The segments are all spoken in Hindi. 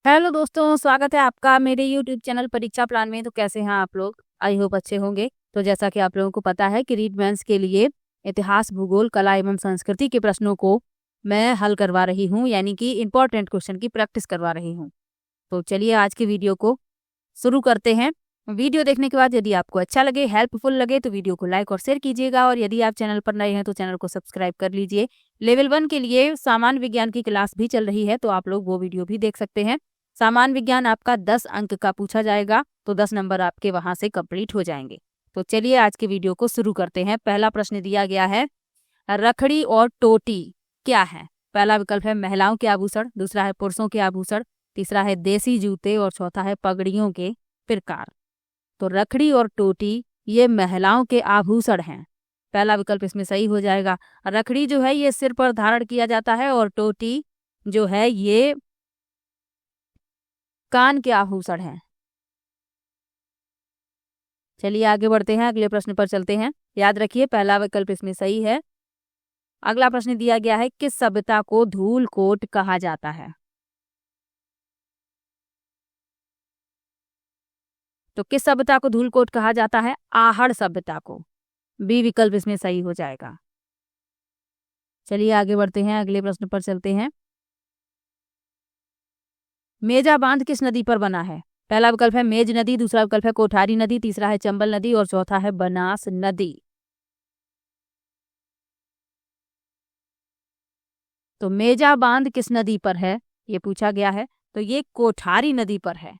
हेलो दोस्तों, स्वागत है आपका मेरे यूट्यूब चैनल परीक्षा प्लान में। तो कैसे हैं आप लोग? आई होप अच्छे होंगे। तो जैसा कि आप लोगों को पता है कि रीड मेंस के लिए इतिहास, भूगोल, कला एवं संस्कृति के प्रश्नों को मैं हल करवा रही हूँ, यानी कि इम्पोर्टेंट क्वेश्चन की प्रैक्टिस करवा रही हूँ। तो चलिए आज की वीडियो को शुरू करते हैं। वीडियो देखने के बाद यदि आपको अच्छा लगे, हेल्पफुल लगे तो वीडियो को लाइक और शेयर कीजिएगा, और यदि आप चैनल पर नए हैं तो चैनल को सब्सक्राइब कर लीजिए। लेवल 1 के लिए सामान्य विज्ञान की क्लास भी चल रही है, तो आप लोग वो वीडियो भी देख सकते हैं। सामान्य विज्ञान आपका 10 अंक का पूछा जाएगा, तो 10 नंबर आपके वहां से कंप्लीट हो जाएंगे। तो चलिए आज के वीडियो को शुरू करते हैं। पहला प्रश्न दिया गया है, रखड़ी और टोटी क्या है? पहला विकल्प है महिलाओं के आभूषण, दूसरा है पुरुषों के आभूषण, तीसरा है देसी जूते और चौथा है पगड़ियों के प्रकार। तो रखड़ी और टोटी ये महिलाओं के आभूषण हैं। पहला विकल्प इसमें सही हो जाएगा। रखड़ी जो है ये सिर पर धारण किया जाता है, और टोटी जो है ये कान के आभूषण हैं। चलिए आगे बढ़ते हैं, अगले प्रश्न पर चलते हैं। याद रखिए पहला विकल्प इसमें सही है। अगला प्रश्न दिया गया है, किस सभ्यता को धूलकोट कहा जाता है? तो किस सभ्यता को धूलकोट कहा जाता है? आहड़ सभ्यता को। बी विकल्प इसमें सही हो जाएगा। चलिए आगे बढ़ते हैं, अगले प्रश्न पर चलते हैं। मेजा बांध किस नदी पर बना है? पहला विकल्प है मेज नदी, दूसरा विकल्प है कोठारी नदी, तीसरा है चंबल नदी और चौथा है बनास नदी। तो मेजा बांध किस नदी पर है ये पूछा गया है, तो ये कोठारी नदी पर है।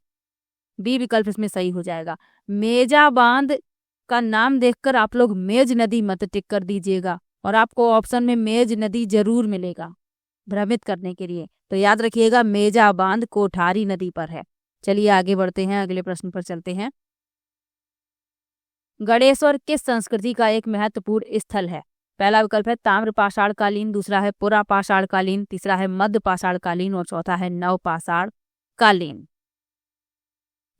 बी विकल्प इसमें सही हो जाएगा। मेजा बांध का नाम देखकर आप लोग मेज नदी मत टिक कर दीजिएगा, और आपको ऑप्शन में मेज नदी जरूर मिलेगा भ्रमित करने के लिए। तो याद रखिएगा मेजा बांध कोठारी नदी पर है। चलिए आगे बढ़ते हैं, अगले प्रश्न पर चलते हैं। गणेश्वर किस संस्कृति का एक महत्वपूर्ण स्थल है? पहला विकल्प है ताम्र पाषाण कालीन, दूसरा है पुरा पाषाण कालीन, तीसरा है मध्य पाषाण कालीन और चौथा है नव पाषाण कालीन।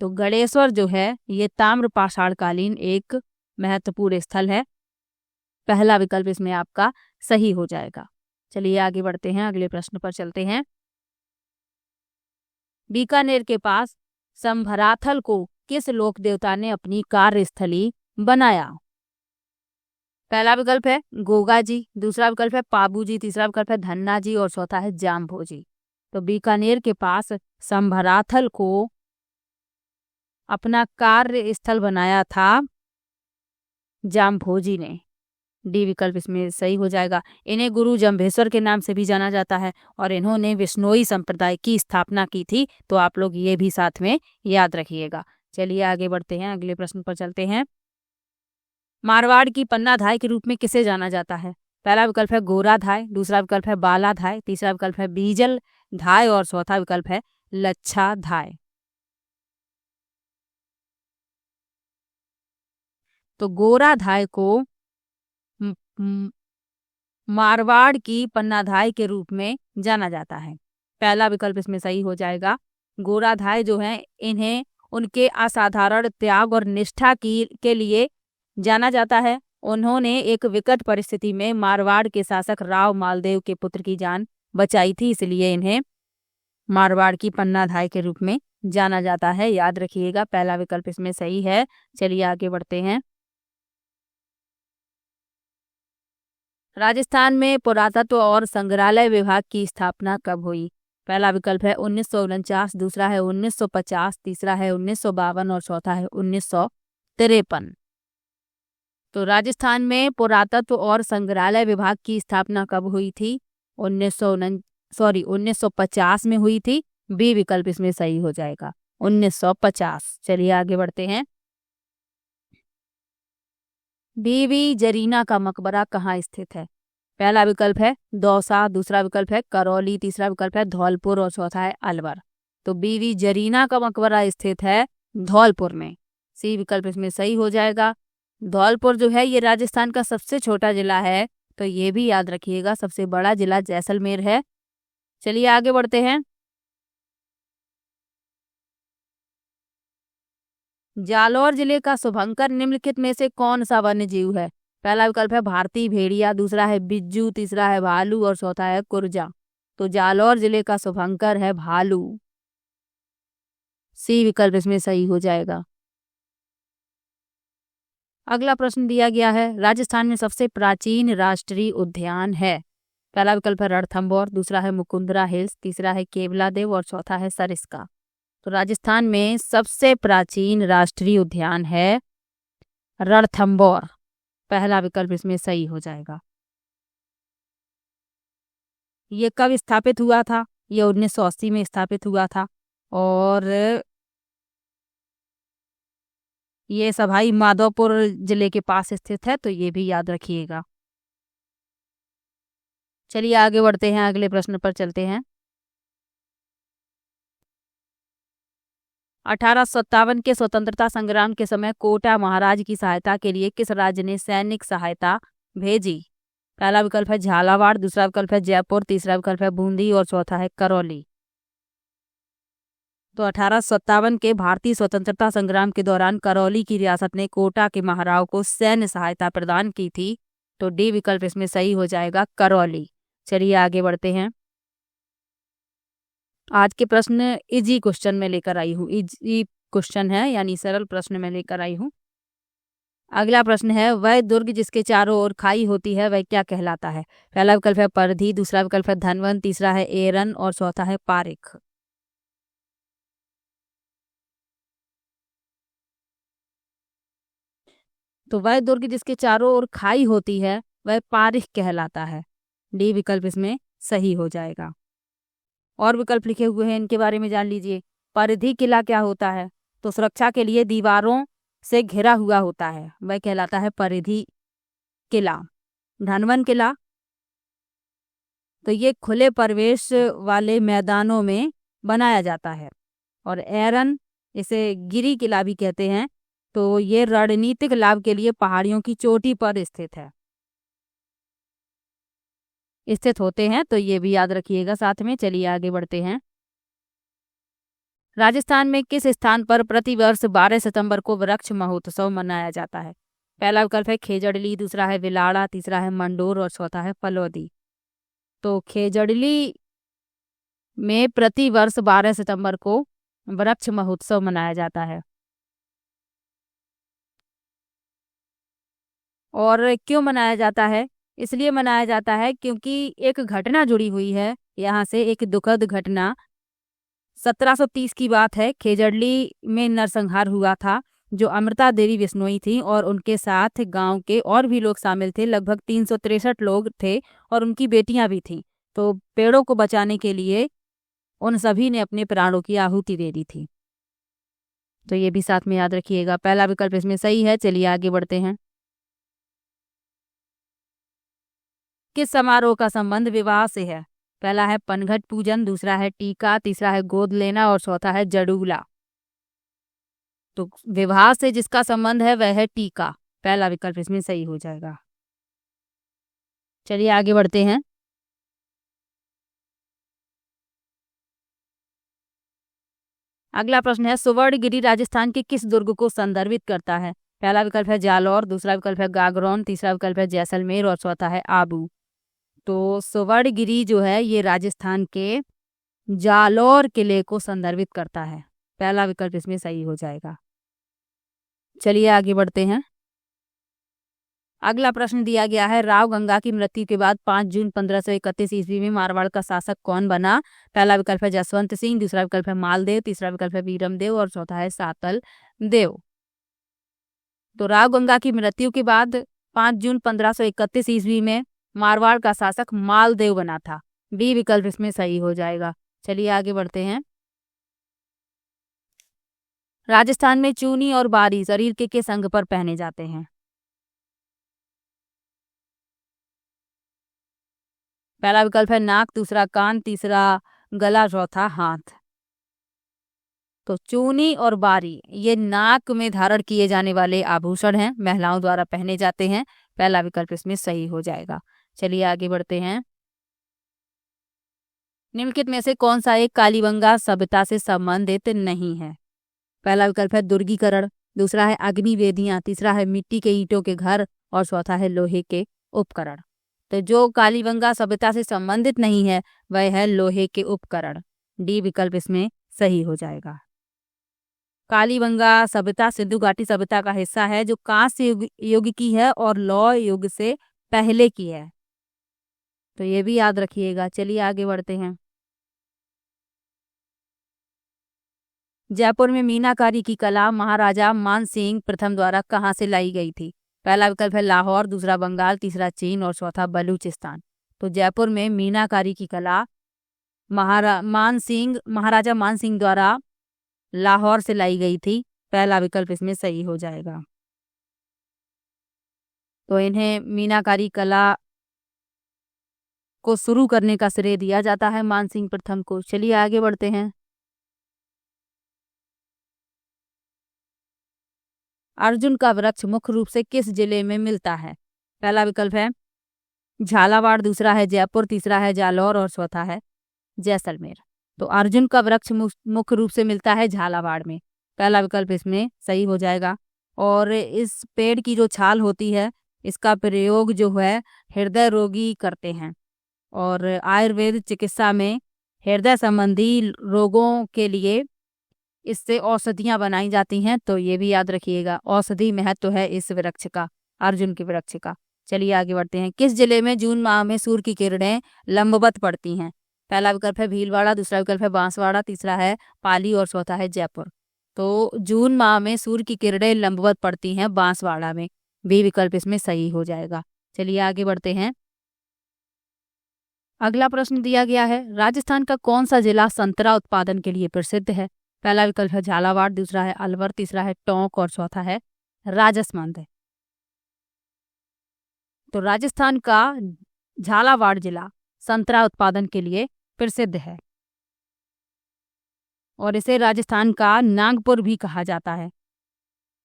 तो गणेश्वर जो है ये ताम्र पाषाण कालीन एक महत्वपूर्ण स्थल है। पहला विकल्प इसमें आपका सही हो जाएगा। चलिए आगे बढ़ते हैं, अगले प्रश्न पर चलते हैं। बीकानेर के पास संभराथल को किस लोक देवता ने अपनी कार्यस्थली बनाया? पहला विकल्प है गोगा जी, दूसरा विकल्प है पाबू जी, तीसरा विकल्प है धन्ना जी और चौथा है जाम्भो जी। तो बीकानेर के पास संभराथल को अपना कार्य स्थल बनाया था जाम्भोजी ने। डी विकल्प इसमें सही हो जाएगा। इन्हें गुरु जम्भेश्वर के नाम से भी जाना जाता है, और इन्होंने विश्नोई संप्रदाय की स्थापना की थी। तो आप लोग ये भी साथ में याद रखिएगा। चलिए आगे बढ़ते हैं, अगले प्रश्न पर चलते हैं। मारवाड़ की पन्ना धाय के रूप में किसे जाना जाता है? पहला विकल्प है गोरा धाय, दूसरा विकल्प है बाला धाय, तीसरा विकल्प है बीजल धाय और चौथा विकल्प है लच्छा धाय। तो गोरा धाय को म- म- मारवाड़ की पन्नाधाय के रूप में जाना जाता है। पहला विकल्प इसमें सही हो जाएगा। गोराधाय जो है इन्हें उनके असाधारण त्याग और निष्ठा की के लिए जाना जाता है। उन्होंने एक विकट परिस्थिति में मारवाड़ के शासक राव मालदेव के पुत्र की जान बचाई थी, इसलिए इन्हें मारवाड़ की पन्नाधाय के रूप में जाना जाता है। याद रखिएगा पहला विकल्प इसमें सही है। चलिए आगे बढ़ते हैं। राजस्थान में पुरातत्व और संग्रहालय विभाग की स्थापना कब हुई? पहला विकल्प है 1949, दूसरा है 1950, तीसरा है 1952 और चौथा है 1953। तो राजस्थान में पुरातत्व और संग्रहालय विभाग की स्थापना कब हुई थी? 1950 में हुई थी। बी विकल्प इसमें सही हो जाएगा, 1950। चलिए आगे बढ़ते हैं। बीवी जरीना का मकबरा कहाँ स्थित है? पहला विकल्प है दौसा, दूसरा विकल्प है करौली, तीसरा विकल्प है धौलपुर और चौथा है अलवर। तो बीवी जरीना का मकबरा स्थित है धौलपुर में। सी विकल्प इसमें सही हो जाएगा। धौलपुर जो है ये राजस्थान का सबसे छोटा जिला है, तो ये भी याद रखिएगा। सबसे बड़ा जिला जैसलमेर है। चलिए आगे बढ़ते हैं। जालौर जिले का शुभंकर निम्नलिखित में से कौन सा वन्य जीव है? पहला विकल्प है भारतीय भेड़िया, दूसरा है बिज्जू, तीसरा है भालू और चौथा है कुरजा। तो जालौर जिले का शुभंकर है भालू। सी विकल्प इसमें सही हो जाएगा। अगला प्रश्न दिया गया है, राजस्थान में सबसे प्राचीन राष्ट्रीय उद्यान है। पहला विकल्प है रणथंभौर, दूसरा है मुकुंदरा हिल्स, तीसरा है केवलादेव और चौथा है सरिस्का। तो राजस्थान में सबसे प्राचीन राष्ट्रीय उद्यान है रणथंभौर। पहला विकल्प इसमें सही हो जाएगा। ये कब स्थापित हुआ था? ये 1980 में स्थापित हुआ था और ये सवाई माधोपुर जिले के पास स्थित है, तो ये भी याद रखिएगा। चलिए आगे बढ़ते हैं, अगले प्रश्न पर चलते हैं। 1857 के स्वतंत्रता संग्राम के समय कोटा महाराज की सहायता के लिए किस राज्य ने सैनिक सहायता भेजी? पहला विकल्प है झालावाड़, दूसरा विकल्प है जयपुर, तीसरा विकल्प है बूंदी और चौथा है करौली। तो 1857 के भारतीय स्वतंत्रता संग्राम के दौरान करौली की रियासत ने कोटा के महाराव को सैन्य सहायता प्रदान की थी। तो डी विकल्प इसमें सही हो जाएगा, करौली। चलिए आगे बढ़ते हैं। आज के प्रश्न इजी क्वेश्चन में लेकर आई हूँ, इजी क्वेश्चन है यानी सरल प्रश्न में लेकर आई हूँ। अगला प्रश्न है, वह दुर्ग जिसके चारों ओर खाई होती है वह क्या कहलाता है? पहला विकल्प है परधी, दूसरा विकल्प है धनवन, तीसरा है एरन और चौथा है पारिख। तो वह दुर्ग जिसके चारों ओर खाई होती है वह पारिख कहलाता है। डी विकल्प इसमें सही हो जाएगा। और विकल्प लिखे हुए हैं, इनके बारे में जान लीजिए। परिधि किला क्या होता है? तो सुरक्षा के लिए दीवारों से घिरा हुआ होता है, वह कहलाता है परिधि किला। धनवन किला तो ये खुले प्रवेश वाले मैदानों में बनाया जाता है। और एरन, इसे गिरी किला भी कहते हैं, तो ये रणनीतिक लाभ के लिए पहाड़ियों की चोटी पर स्थित होते हैं, तो ये भी याद रखिएगा साथ में। चलिए आगे बढ़ते हैं। राजस्थान में किस स्थान पर प्रतिवर्ष 12 सितंबर को वृक्ष महोत्सव मनाया जाता है? पहला विकल्प है खेजड़ली, दूसरा है विलाड़ा, तीसरा है मंडोर और चौथा है फलौदी। तो खेजड़ली में प्रतिवर्ष 12 सितंबर को वृक्ष महोत्सव मनाया जाता है। और क्यों मनाया जाता है? इसलिए मनाया जाता है क्योंकि एक घटना जुड़ी हुई है यहाँ से, एक दुखद घटना। 1730 की बात है, खेजड़ली में नरसंहार हुआ था, जो अमृता देवी बिश्नोई थी और उनके साथ गांव के और भी लोग शामिल थे। लगभग 363 लोग थे और उनकी बेटियां भी थीं। तो पेड़ों को बचाने के लिए उन सभी ने अपने प्राणों की आहुति दे दी थी। तो ये भी साथ में याद रखिएगा। पहला विकल्प इसमें सही है। चलिए आगे बढ़ते हैं। किस समारोह का संबंध विवाह से है? पहला है पनघट पूजन, दूसरा है टीका, तीसरा है गोद लेना और चौथा है जड़ूला। तो विवाह से जिसका संबंध है वह है टीका। पहला विकल्प इसमें सही हो जाएगा। चलिए आगे बढ़ते हैं। अगला प्रश्न है, सुवर्णगिरी राजस्थान के किस दुर्ग को संदर्भित करता है? पहला विकल्प है जालौर, दूसरा विकल्प है गागरौन, तीसरा विकल्प है जैसलमेर और चौथा है आबू। तो सुवर्णगिरी जो है ये राजस्थान के जालौर किले को संदर्भित करता है। पहला विकल्प इसमें सही हो जाएगा। चलिए आगे बढ़ते हैं। अगला प्रश्न दिया गया है, राव गंगा की मृत्यु के बाद 5 जून 1531 ईस्वी में मारवाड़ का शासक कौन बना? पहला विकल्प है जसवंत सिंह, दूसरा विकल्प है मालदेव, तीसरा विकल्प है वीरम देव और चौथा है सातल देव। तो राव गंगा की मृत्यु के बाद 5 जून 1531 ईस्वी में मारवाड़ का शासक मालदेव बना था। बी विकल्प इसमें सही हो जाएगा। चलिए आगे बढ़ते हैं। राजस्थान में चूनी और बारी शरीर के किस अंग पर पहने जाते हैं? पहला विकल्प है नाक, दूसरा कान, तीसरा गला, चौथा हाथ। तो चूनी और बारी ये नाक में धारण किए जाने वाले आभूषण हैं, महिलाओं द्वारा पहने जाते हैं। पहला विकल्प इसमें सही हो जाएगा। चलिए आगे बढ़ते हैं। निम्नलिखित में से कौन सा एक कालीबंगा सभ्यता से संबंधित नहीं है? पहला विकल्प है दुर्गीकरण, दूसरा है अग्नि वेदियां, तीसरा है मिट्टी के ईंटों के घर और चौथा है लोहे के उपकरण। तो जो कालीबंगा सभ्यता से संबंधित नहीं है वह है लोहे के उपकरण। डी विकल्प इसमें सही हो जाएगा। कालीबंगा सभ्यता सिंधु घाटी सभ्यता का हिस्सा है जो कांस्य युग की है और लौह युग से पहले की है। तो ये भी याद रखिएगा। चलिए आगे बढ़ते हैं। जयपुर में मीनाकारी की कला महाराजा मानसिंह प्रथम द्वारा कहाँ से लाई गई थी? पहला विकल्प है लाहौर, दूसरा बंगाल, तीसरा चीन और चौथा बलूचिस्तान। तो जयपुर में मीनाकारी की कला महाराजा मानसिंह द्वारा लाहौर से लाई गई थी। पहला विकल्प इसमें सही हो जाएगा। तो इन्हें मीनाकारी कला को शुरू करने का श्रेय दिया जाता है मानसिंह प्रथम को। चलिए आगे बढ़ते हैं। अर्जुन का वृक्ष मुख्य रूप से किस जिले में मिलता है? पहला विकल्प है झालावाड़, दूसरा है जयपुर, तीसरा है जालौर और चौथा है जैसलमेर। तो अर्जुन का वृक्ष मुख्य रूप से मिलता है झालावाड़ में। पहला विकल्प इसमें सही हो जाएगा। और इस पेड़ की जो छाल होती है इसका प्रयोग जो है हृदय रोगी करते हैं और आयुर्वेद चिकित्सा में हृदय संबंधी रोगों के लिए इससे औषधियाँ बनाई जाती हैं। तो ये भी याद रखिएगा, औषधि महत्व है इस वृक्ष का, अर्जुन के वृक्ष का। चलिए आगे बढ़ते हैं। किस जिले में जून माह में सूर्य की किरणें लंबवत पड़ती हैं? पहला विकल्प है भीलवाड़ा, दूसरा विकल्प है बांसवाड़ा, तीसरा है पाली और चौथा है जयपुर। तो जून माह में सूर्य की किरणें लंबवत पड़ती हैं बांसवाड़ा में। बी विकल्प इसमें सही हो जाएगा। चलिए आगे बढ़ते हैं। अगला प्रश्न दिया गया है, राजस्थान का कौन सा जिला संतरा उत्पादन के लिए प्रसिद्ध है? पहला विकल्प है झालावाड़, दूसरा है अलवर, तीसरा है टोंक और चौथा है राजसमंद। तो राजस्थान का झालावाड़ जिला संतरा उत्पादन के लिए प्रसिद्ध है और इसे राजस्थान का नागपुर भी कहा जाता है।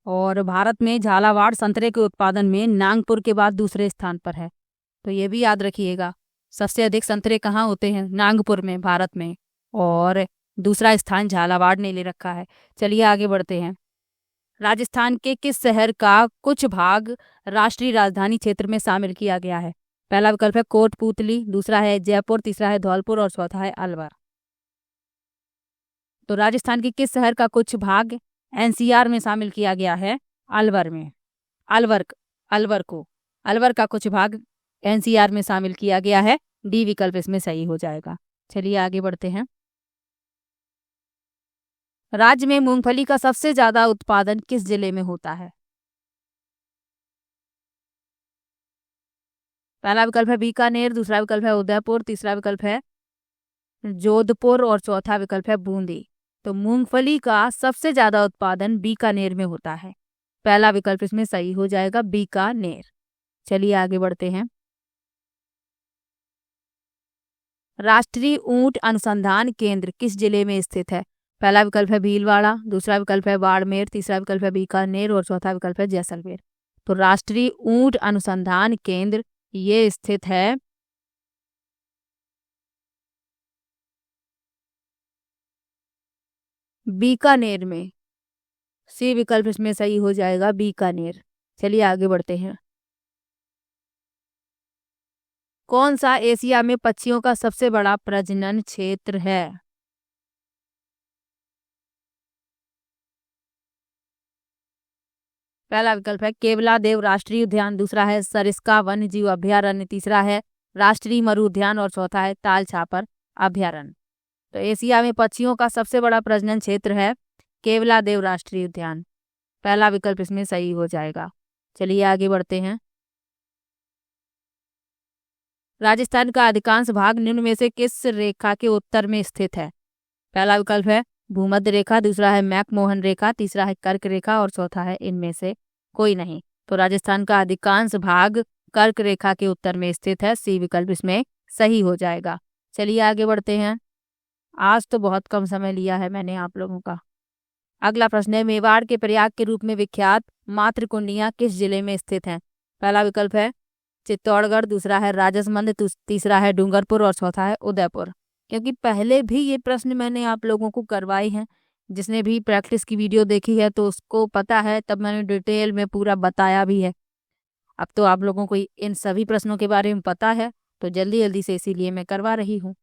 और भारत में झालावाड़ संतरे के उत्पादन में नागपुर के बाद दूसरे स्थान पर है। तो ये भी याद रखिएगा, सबसे अधिक संतरे कहाँ होते हैं? नागपुर में, भारत में, और दूसरा स्थान झालावाड़ ने ले रखा है। चलिए आगे बढ़ते हैं। राजस्थान के किस शहर का कुछ भाग राष्ट्रीय राजधानी क्षेत्र में शामिल किया गया है? पहला विकल्प है कोटपूतली, दूसरा है जयपुर, तीसरा है धौलपुर और चौथा है अलवर। तो राजस्थान के किस शहर का कुछ भाग एनसीआर में शामिल किया गया है? अलवर में। अलवर का कुछ भाग एनसीआर में शामिल किया गया है। डी विकल्प इसमें सही हो जाएगा। चलिए आगे बढ़ते हैं। राज्य में मूंगफली का सबसे ज्यादा उत्पादन किस जिले में होता है? पहला विकल्प है बीकानेर, दूसरा विकल्प है उदयपुर, तीसरा विकल्प है जोधपुर और चौथा विकल्प है बूंदी। तो मूंगफली का सबसे ज्यादा उत्पादन बीकानेर में होता है। पहला विकल्प इसमें सही हो जाएगा, बीकानेर। चलिए आगे बढ़ते हैं। राष्ट्रीय ऊंट अनुसंधान केंद्र किस जिले में स्थित है? पहला विकल्प है भीलवाड़ा, दूसरा विकल्प है बाड़मेर, तीसरा विकल्प है बीकानेर और चौथा विकल्प है जैसलमेर। तो राष्ट्रीय ऊंट अनुसंधान केंद्र ये स्थित है बीकानेर में। सी विकल्प इसमें सही हो जाएगा, बीकानेर। चलिए आगे बढ़ते हैं। कौन सा एशिया में पक्षियों का सबसे बड़ा प्रजनन क्षेत्र है? पहला विकल्प है केवलादेव राष्ट्रीय उद्यान, दूसरा है सरिस्का वन्य जीव अभयारण्य, तीसरा है राष्ट्रीय मरु उद्यान और चौथा है ताल छापर अभयारण्य। तो एशिया में पक्षियों का सबसे बड़ा प्रजनन क्षेत्र है केवलादेव राष्ट्रीय उद्यान। पहला विकल्प इसमें सही हो जाएगा। चलिए आगे बढ़ते हैं। राजस्थान का अधिकांश भाग निम्न में से किस रेखा के उत्तर में स्थित है? पहला विकल्प है भूमध्य रेखा, दूसरा है मैकमोहन रेखा, तीसरा है कर्क रेखा और चौथा है इनमें से कोई नहीं। तो राजस्थान का अधिकांश भाग कर्क रेखा के उत्तर में स्थित है। सी विकल्प इसमें सही हो जाएगा। चलिए आगे बढ़ते हैं। आज तो बहुत कम समय लिया है मैंने आप लोगों का। अगला प्रश्न है, मेवाड़ के प्रयाग के रूप में विख्यात मातृकुंडियां किस जिले में स्थित हैं? पहला विकल्प है चित्तौड़गढ़, दूसरा है राजसमंद, तीसरा है डूंगरपुर और चौथा है उदयपुर। क्योंकि पहले भी ये प्रश्न मैंने आप लोगों को करवाए हैं, जिसने भी प्रैक्टिस की वीडियो देखी है तो उसको पता है, तब मैंने डिटेल में पूरा बताया भी है। अब तो आप लोगों को इन सभी प्रश्नों के बारे में पता है, तो जल्दी जल्दी से इसीलिए मैं करवा रही हूँ।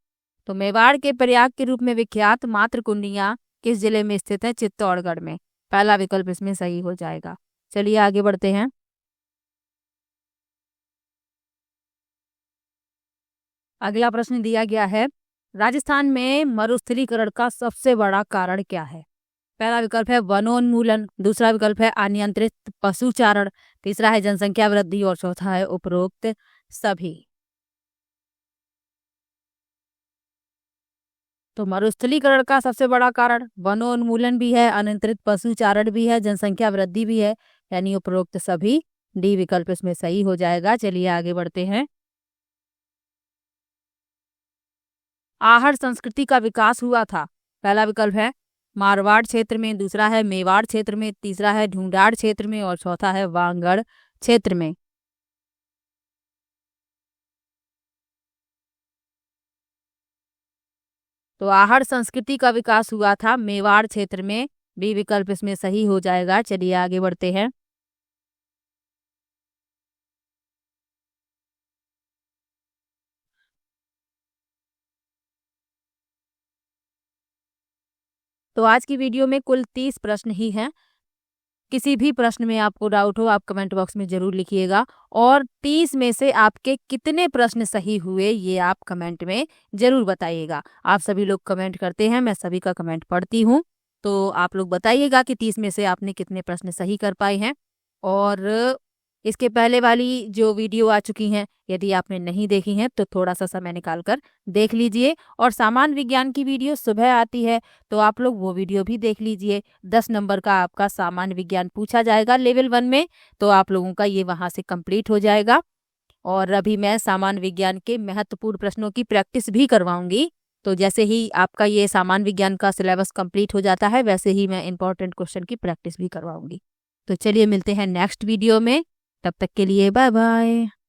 तो मेवाड़ के प्रयाग के रूप में विख्यात मातृकुंडियां किस जिले में स्थित है? चित्तौड़गढ़ में। पहला विकल्प इसमें सही हो जाएगा। चलिए आगे बढ़ते हैं। अगला प्रश्न दिया गया है, राजस्थान में मरुस्थलीकरण का सबसे बड़ा कारण क्या है? पहला विकल्प है वनोन्मूलन, दूसरा विकल्प है अनियंत्रित पशुचारण, तीसरा है जनसंख्या वृद्धि और चौथा है उपरोक्त सभी। तो मरुस्थलीकरण का सबसे बड़ा कारण वनोन्मूलन भी है, अनियंत्रित पशुचारण भी है, जनसंख्या वृद्धि भी है, यानी उपरोक्त सभी। डी विकल्प इसमें सही हो जाएगा। चलिए आगे बढ़ते हैं। आहड़ संस्कृति का विकास हुआ था। पहला विकल्प है मारवाड़ क्षेत्र में, दूसरा है मेवाड़ क्षेत्र में, तीसरा है ढूंढाड़ क्षेत्र में और चौथा है वांगड़ क्षेत्र में। तो आहड़ संस्कृति का विकास हुआ था मेवाड़ क्षेत्र में। बी विकल्प इसमें सही हो जाएगा। चलिए आगे बढ़ते हैं। तो आज की वीडियो में कुल 30 प्रश्न ही हैं। किसी भी प्रश्न में आपको डाउट हो आप कमेंट बॉक्स में जरूर लिखिएगा, और 30 में से आपके कितने प्रश्न सही हुए ये आप कमेंट में जरूर बताइएगा। आप सभी लोग कमेंट करते हैं, मैं सभी का कमेंट पढ़ती हूँ, तो आप लोग बताइएगा कि 30 में से आपने कितने प्रश्न सही कर पाए हैं। और इसके पहले वाली जो वीडियो आ चुकी हैं, यदि आपने नहीं देखी हैं तो थोड़ा सा समय निकाल कर देख लीजिए। और सामान्य विज्ञान की वीडियो सुबह आती है, तो आप लोग वो वीडियो भी देख लीजिए। 10 नंबर का आपका सामान्य विज्ञान पूछा जाएगा लेवल 1 में, तो आप लोगों का ये वहाँ से कंप्लीट हो जाएगा। और अभी मैं सामान्य विज्ञान के महत्वपूर्ण प्रश्नों की प्रैक्टिस भी करवाऊंगी। तो जैसे ही आपका ये सामान्य विज्ञान का सिलेबस कंप्लीट हो जाता है, वैसे ही मैं इंपॉर्टेंट क्वेश्चन की प्रैक्टिस भी करवाऊंगी। तो चलिए मिलते हैं नेक्स्ट वीडियो में, तब तक के लिए बाय बाय।